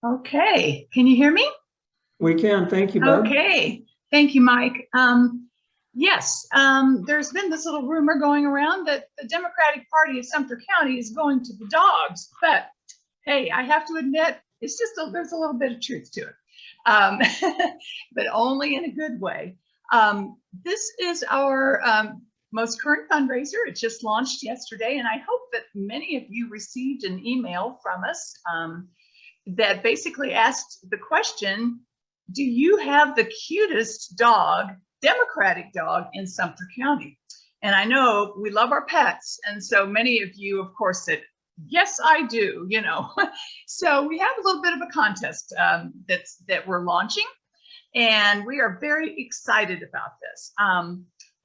Okay, can you hear me? We can, thank you, Bob. Okay, thank you, Mike. Yes, there's been this little rumor going around that the Democratic Party of Sumter County is going to the dogs, but hey, I have to admit, it's just there's a little bit of truth to it, but only in a good way. This is our most current fundraiser. It just launched yesterday, and I hope that many of you received an email from us that basically asked the question, do you have the cutest dog, Democratic dog, in Sumter County? And I know we love our pets, and so many of you, of course, said, yes, I do, you know. So we have a little bit of a contest that we're launching, and we are very excited about this.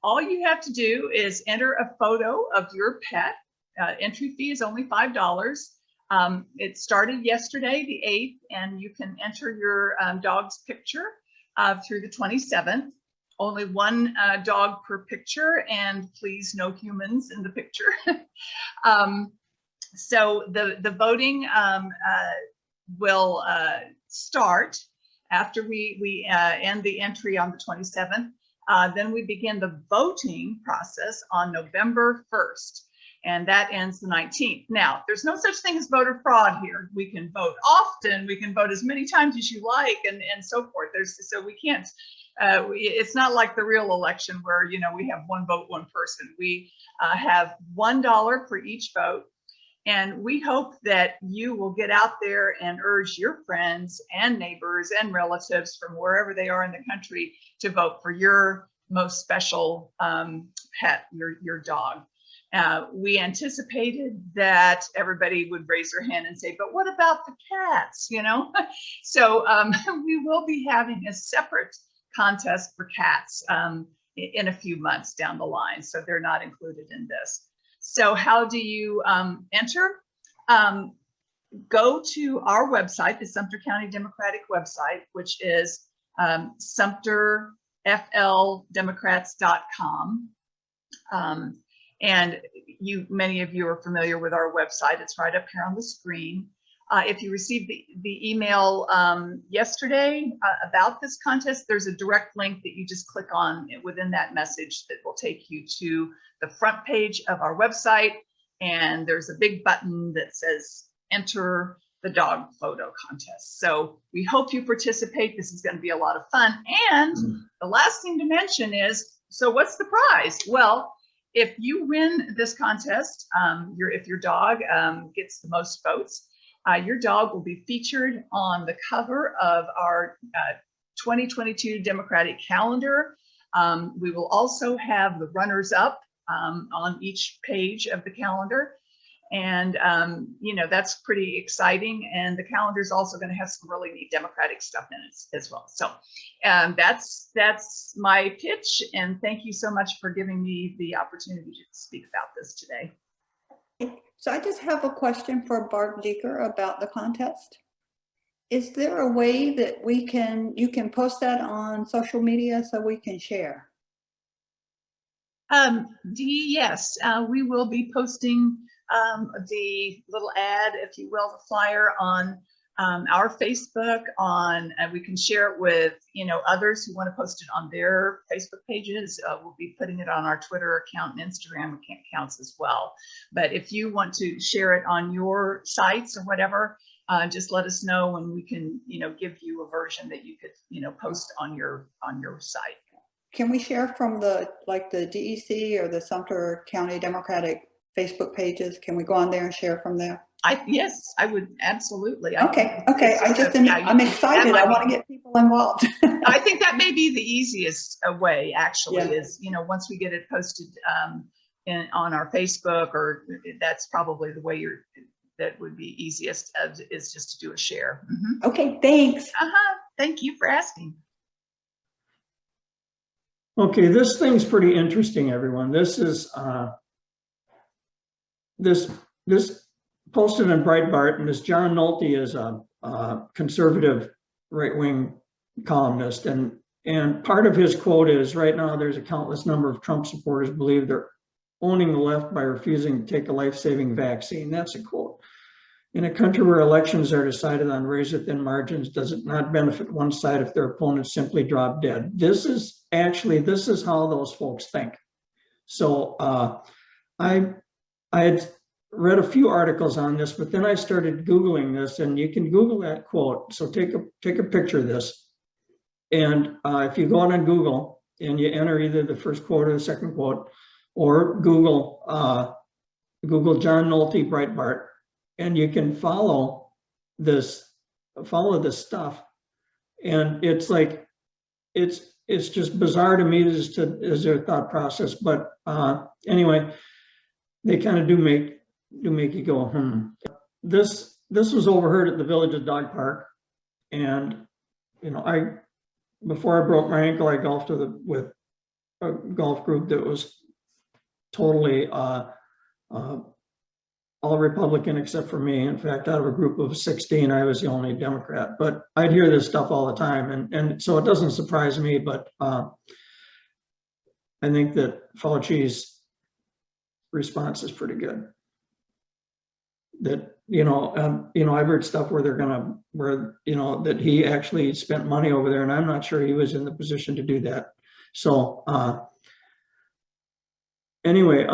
All you have to do is enter a photo of your pet. Entry fee is only $5. It started yesterday, the 8th, and you can enter your dog's picture through the 27th. Only one dog per picture, and please no humans in the picture. So the voting will start after we end the entry on the 27th. Then we begin the voting process on November 1st. And that ends the 19th. Now, there's no such thing as voter fraud here. We can vote often, we can vote as many times as you like, and so forth. So we can't, it's not like the real election where, you know, we have one vote, one person. We have $1 for each vote. And we hope that you will get out there and urge your friends and neighbors and relatives from wherever they are in the country to vote for your most special pet, your dog. We anticipated that everybody would raise their hand and say, but what about the cats, you know? So we will be having a separate contest for cats in a few months down the line. So they're not included in this. So how do you enter? Go to our website, the Sumter County Democratic website, which is sumterfldemocrats.com. And many of you are familiar with our website. It's right up here on the screen. If you received the email yesterday about this contest, there's a direct link that you just click on within that message that will take you to the front page of our website. And there's a big button that says enter the dog photo contest. So we hope you participate. This is going to be a lot of fun. And the last thing to mention is, so what's the prize? Well, if you win this contest, if your dog gets the most votes, your dog will be featured on the cover of our 2022 Democratic calendar. We will also have the runners-up on each page of the calendar. And, you know, that's pretty exciting. And the calendar is also going to have some really neat Democratic stuff in it as well. So that's my pitch. And thank you so much for giving me the opportunity to speak about this today. So I just have a question for Barb Deeker about the contest. Is there a way that you can post that on social media so we can share? Dee, yes, we will be posting the little ad, if you will, the flyer on our Facebook. We can share it with, you know, others who want to post it on their Facebook pages. We'll be putting it on our Twitter account and Instagram accounts as well. But if you want to share it on your sites or whatever, just let us know, and we can, you know, give you a version that you could, you know, post on your site. Can we share from the DEC or the Sumter County Democratic Facebook pages? Can we go on there and share from there? Yes, I would absolutely. Okay. I'm excited. I want to get people involved. I think that may be the easiest way, actually, is, you know, once we get it posted on our Facebook, or that's probably the way that would be easiest, is just to do a share. Mm-hmm. Okay, thanks. Thank you for asking. Okay, this thing's pretty interesting, everyone. This is this posted in Breitbart, and this John Nolte is a conservative right-wing columnist, and part of his quote is, right now there's a countless number of Trump supporters believe they're owning the left by refusing to take a life-saving vaccine. That's a quote. In a country where elections are decided on razor-thin margins, does it not benefit one side if their opponents simply drop dead? This is how those folks think. So I had read a few articles on this, but then I started Googling this, and you can Google that quote. So take a picture of this. And if you go out on Google and you enter either the first quote or the second quote, or Google John Nolte Breitbart, and you can follow this stuff. And it's like, it's just bizarre to me as their thought process. But anyway, they kind of do make you go, This was overheard at the Villages Dog Park. And, before I broke my ankle, I golfed with a golf group that was totally all Republican except for me. In fact, out of a group of 16, I was the only Democrat. But I'd hear this stuff all the time, and so it doesn't surprise me. But I think that Fauci's response is pretty good. That I've heard stuff where that he actually spent money over there, and I'm not sure he was in the position to do that. So anyway,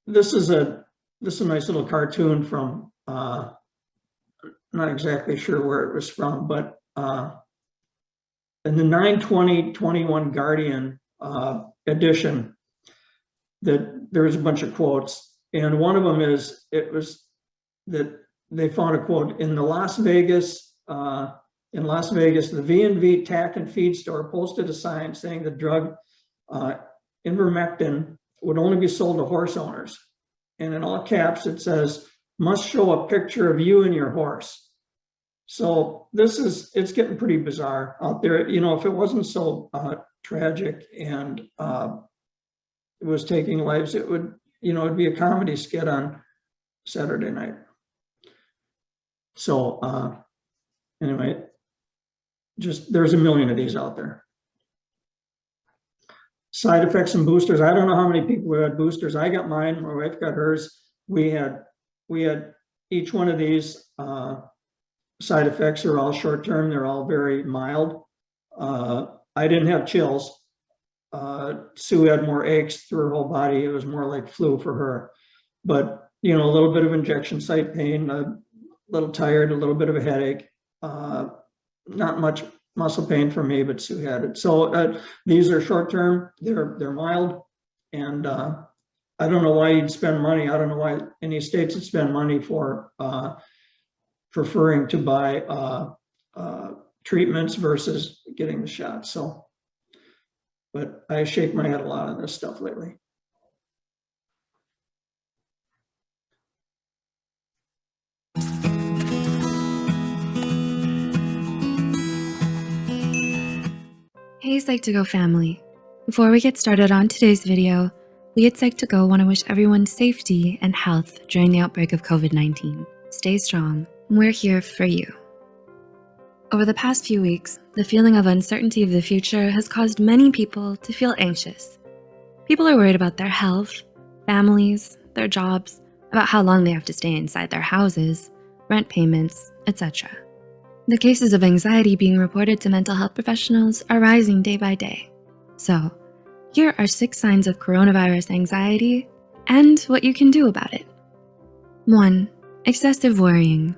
this is a nice little cartoon from not exactly sure where it was from, but in the 9/20/21 Guardian edition, that there's a bunch of quotes. And one of them is, it was that they found a quote in Las Vegas, the V&V Tack and Feed store posted a sign saying the drug ivermectin would only be sold to horse owners. And in all caps, it says, must show a picture of you and your horse. So it's getting pretty bizarre out there. If it wasn't so tragic and it was taking lives, it would, it'd be a comedy skit on Saturday night. So anyway, there's a million of these out there. Side effects and boosters. I don't know how many people had boosters. I got mine. My wife got hers. We had each one of these side effects are all short term. They're all very mild. I didn't have chills. Sue had more aches through her whole body. It was more like flu for her. But, a little bit of injection site pain, a little tired, a little bit of a headache, not much muscle pain for me, but Sue had it. So these are short term. They're mild. And I don't know why you'd spend money. I don't know why any states would spend money for preferring to buy treatments versus getting the shot. So, but I shake my head a lot on this stuff lately. Hey Psych2Go family. Before we get started on today's video, we at Psych2Go want to wish everyone safety and health during the outbreak of COVID-19. Stay strong. We're here for you. Over the past few weeks, the feeling of uncertainty of the future has caused many people to feel anxious. People are worried about their health, families, their jobs, about how long they have to stay inside their houses, rent payments, etc. The cases of anxiety being reported to mental health professionals are rising day by day. So, here are 6 signs of coronavirus anxiety and what you can do about it. 1. Excessive worrying.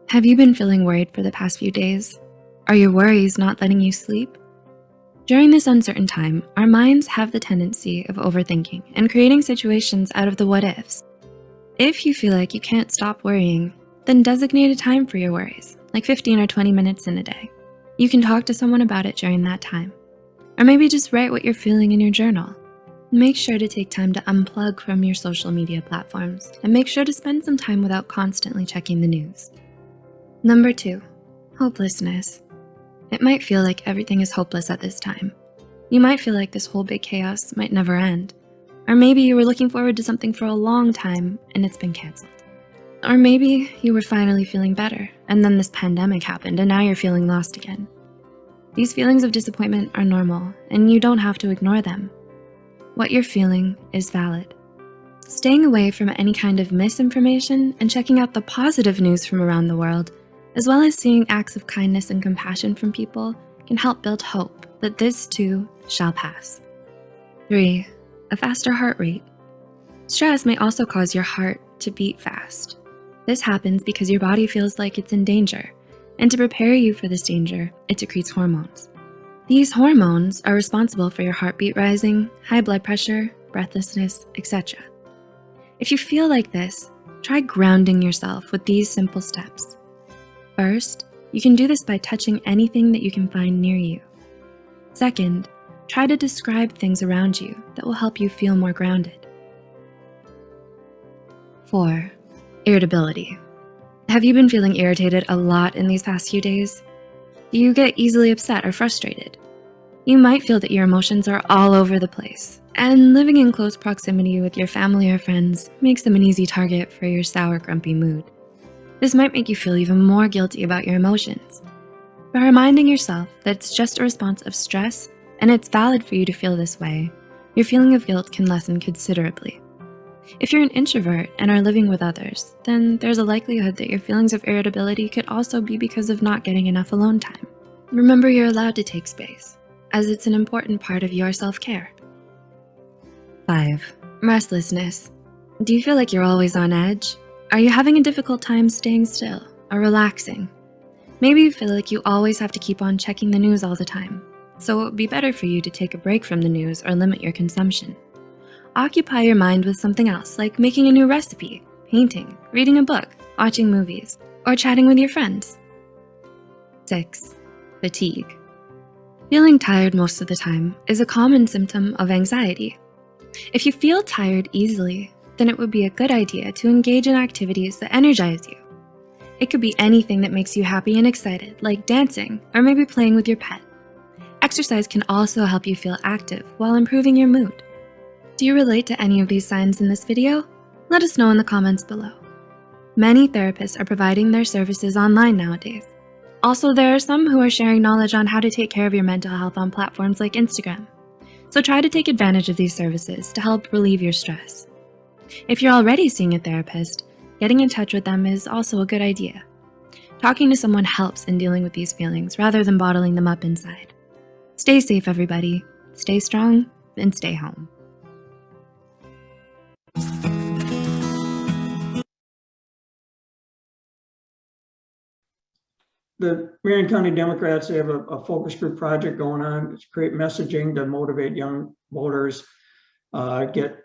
Have you been feeling worried for the past few days? Are your worries not letting you sleep? During this uncertain time, our minds have the tendency of overthinking and creating situations out of the what-ifs. If you feel like you can't stop worrying, then designate a time for your worries, like 15 or 20 minutes in a day. You can talk to someone about it during that time. Or maybe just write what you're feeling in your journal. Make sure to take time to unplug from your social media platforms and make sure to spend some time without constantly checking the news. Number 2, hopelessness. It might feel like everything is hopeless at this time. You might feel like this whole big chaos might never end. Or maybe you were looking forward to something for a long time and it's been canceled. Or maybe you were finally feeling better and then this pandemic happened and now you're feeling lost again. These feelings of disappointment are normal and you don't have to ignore them. What you're feeling is valid. Staying away from any kind of misinformation and checking out the positive news from around the world, as well as seeing acts of kindness and compassion from people, can help build hope that this too shall pass. 3. A faster heart rate. Stress may also cause your heart to beat fast. This happens because your body feels like it's in danger, and to prepare you for this danger, it secretes hormones. These hormones are responsible for your heartbeat rising, high blood pressure, breathlessness, etc. If you feel like this, try grounding yourself with these simple steps. First, you can do this by touching anything that you can find near you. Second, try to describe things around you that will help you feel more grounded. 4. Irritability. Have you been feeling irritated a lot in these past few days? Do you get easily upset or frustrated? You might feel that your emotions are all over the place, and living in close proximity with your family or friends makes them an easy target for your sour, grumpy mood. This might make you feel even more guilty about your emotions. By reminding yourself that it's just a response of stress and it's valid for you to feel this way, your feeling of guilt can lessen considerably. If you're an introvert and are living with others, then there's a likelihood that your feelings of irritability could also be because of not getting enough alone time. Remember, you're allowed to take space, as it's an important part of your self-care. 5. Restlessness. Do you feel like you're always on edge? Are you having a difficult time staying still or relaxing? Maybe you feel like you always have to keep on checking the news all the time, so it would be better for you to take a break from the news or limit your consumption. Occupy your mind with something else, like making a new recipe, painting, reading a book, watching movies, or chatting with your friends. 6. Fatigue. Feeling tired most of the time is a common symptom of anxiety. If you feel tired easily, then it would be a good idea to engage in activities that energize you. It could be anything that makes you happy and excited, like dancing or maybe playing with your pet. Exercise can also help you feel active while improving your mood. Do you relate to any of these signs in this video? Let us know in the comments below. Many therapists are providing their services online nowadays. Also, there are some who are sharing knowledge on how to take care of your mental health on platforms like Instagram. So try to take advantage of these services to help relieve your stress. If you're already seeing a therapist, getting in touch with them is also a good idea. Talking to someone helps in dealing with these feelings rather than bottling them up inside. Stay safe, everybody. Stay strong and stay home. The Marion County Democrats, they have a focus group project going on. It's create messaging to motivate young voters, get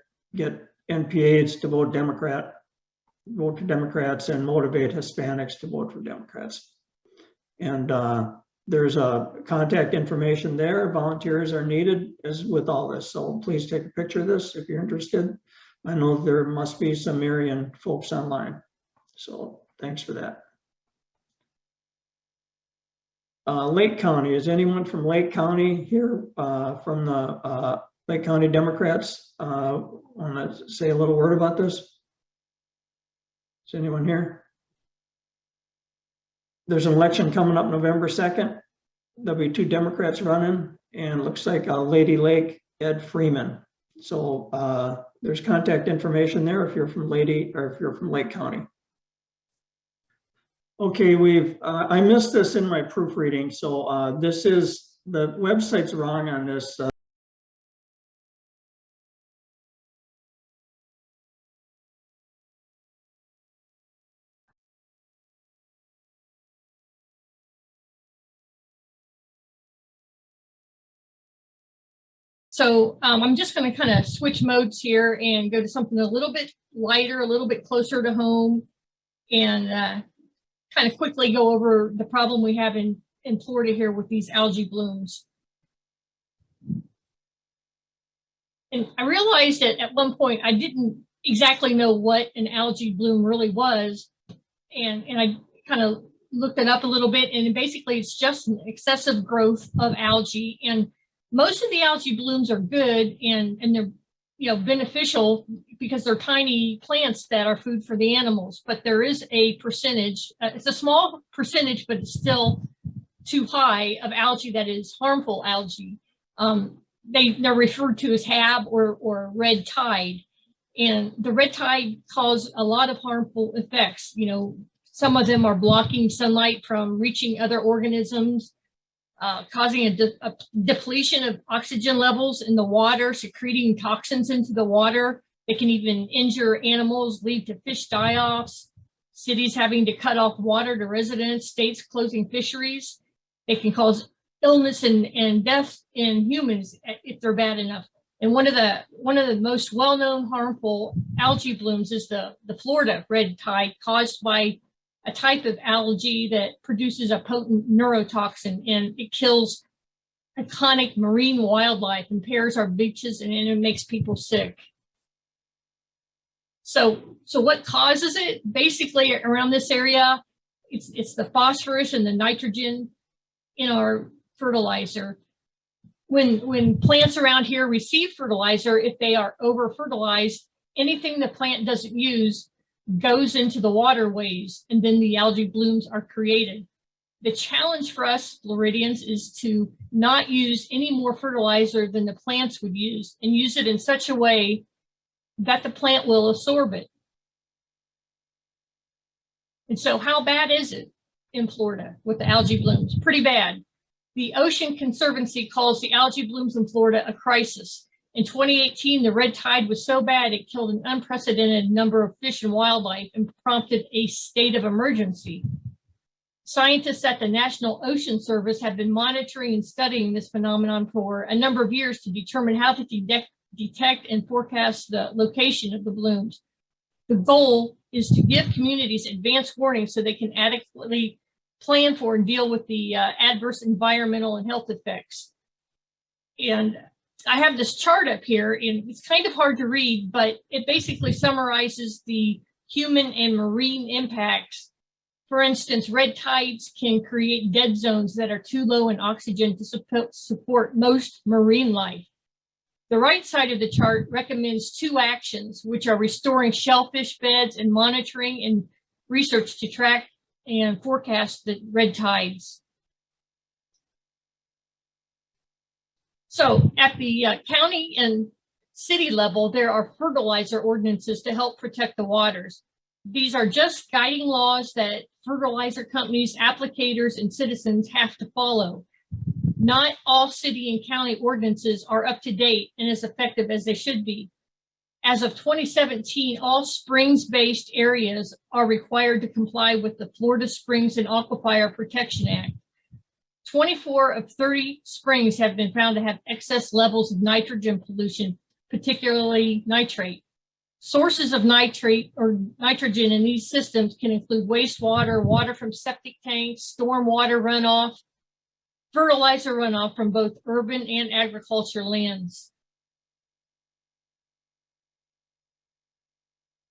NPAs to vote for Democrats, and motivate Hispanics to vote for Democrats. And there's a contact information there. Volunteers are needed as with all this. So please take a picture of this if you're interested. I know there must be some Marion folks online. So thanks for that. Lake County, is anyone from Lake County here from the Lake County Democrats want to say a little word about this? Is anyone here? There's an election coming up November 2nd. There'll be 2 Democrats running, and it looks like Lady Lake, Ed Freeman. So there's contact information there if you're from Lake County. Okay, I missed this in my proofreading, so this is, the website's wrong on this. So I'm just going to kind of switch modes here and go to something a little bit lighter, a little bit closer to home, and kind of quickly go over the problem we have in Florida here with these algae blooms. And I realized that at one point I didn't exactly know what an algae bloom really was. And I kind of looked it up a little bit, and basically it's just an excessive growth of algae. And most of the algae blooms are good and they're beneficial because they're tiny plants that are food for the animals. But there is a percentage, it's a small percentage, but it's still too high of algae that is harmful algae. They're referred to as HAB or red tide. And the red tide caused a lot of harmful effects. You know, some of them are blocking sunlight from reaching other organisms, causing a depletion of oxygen levels in the water, secreting toxins into the water. It can even injure animals, lead to fish die-offs, cities having to cut off water to residents, states closing fisheries. It can cause illness and death in humans if they're bad enough. And one of the most well-known harmful algae blooms is the Florida red tide, caused by a type of algae that produces a potent neurotoxin, and it kills iconic marine wildlife, impairs our beaches, and it makes people sick. So what causes it? Basically, around this area, it's the phosphorus and the nitrogen in our fertilizer. When plants around here receive fertilizer, if they are over fertilized, anything the plant doesn't use goes into the waterways, and then the algae blooms are created. The challenge for us Floridians is to not use any more fertilizer than the plants would use, and use it in such a way that the plant will absorb it. And so how bad is it in Florida with the algae blooms? Pretty bad. The Ocean Conservancy calls the algae blooms in Florida a crisis. In 2018, the red tide was so bad it killed an unprecedented number of fish and wildlife and prompted a state of emergency. Scientists at the National Ocean Service have been monitoring and studying this phenomenon for a number of years to determine how to detect and forecast the location of the blooms. The goal is to give communities advance warning so they can adequately plan for and deal with the adverse environmental and health effects. And I have this chart up here, and it's kind of hard to read, but it basically summarizes the human and marine impacts. For instance, red tides can create dead zones that are too low in oxygen to support most marine life. The right side of the chart recommends 2 actions, which are restoring shellfish beds and monitoring and research to track and forecast the red tides. So at the county and city level, there are fertilizer ordinances to help protect the waters. These are just guiding laws that fertilizer companies, applicators, and citizens have to follow. Not all city and county ordinances are up to date and as effective as they should be. As of 2017, all springs-based areas are required to comply with the Florida Springs and Aquifer Protection Act. 24 of 30 springs have been found to have excess levels of nitrogen pollution, particularly nitrate. Sources of nitrate or nitrogen in these systems can include wastewater, water from septic tanks, stormwater runoff, fertilizer runoff from both urban and agriculture lands.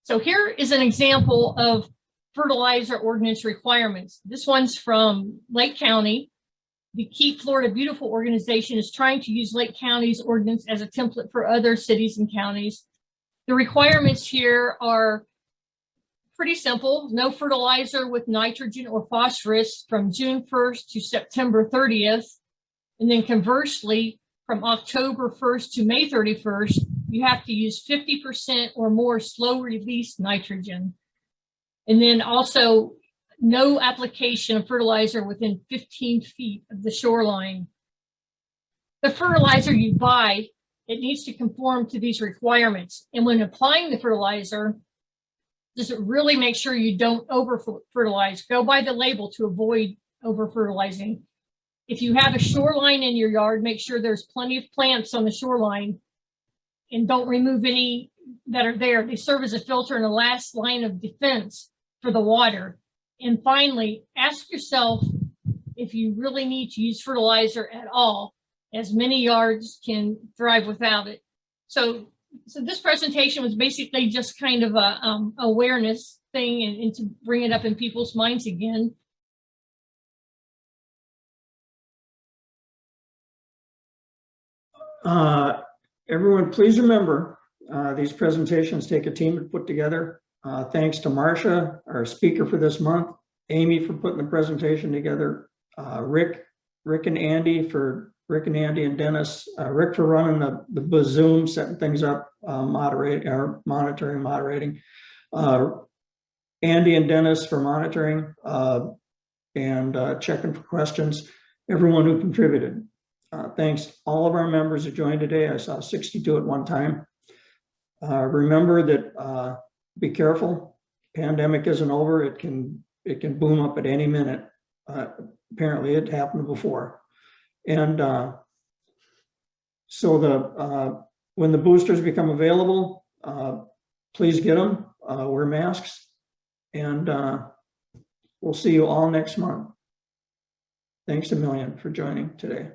So here is an example of fertilizer ordinance requirements. This one's from Lake County. The Keep Florida Beautiful organization is trying to use Lake County's ordinance as a template for other cities and counties. The requirements here are pretty simple. No fertilizer with nitrogen or phosphorus from June 1st to September 30th. And then conversely, from October 1st to May 31st, you have to use 50% or more slow release nitrogen. And then also no application of fertilizer within 15 feet of the shoreline. The fertilizer you buy, it needs to conform to these requirements. And when applying the fertilizer, just really make sure you don't over fertilize. Go by the label to avoid over fertilizing. If you have a shoreline in your yard, make sure there's plenty of plants on the shoreline and don't remove any that are there. They serve as a filter and a last line of defense for the water. And finally, ask yourself if you really need to use fertilizer at all, as many yards can thrive without it. So this presentation was basically just kind of a awareness thing and to bring it up in people's minds again. Everyone, please remember, these presentations take a team to put together. Thanks to Marsha, our speaker for this month, Amy for putting the presentation together, Rick and Andy for Rick and Andy and Dennis, Rick for running the Zoom, setting things up, monitoring, moderating. Andy and Dennis for monitoring and checking for questions. Everyone who contributed. Thanks all of our members who joined today. I saw 62 at one time. Remember that be careful. Pandemic isn't over. It can boom up at any minute. Apparently it happened before. And so when the boosters become available, please get them, wear masks, and we'll see you all next month. Thanks a million for joining today.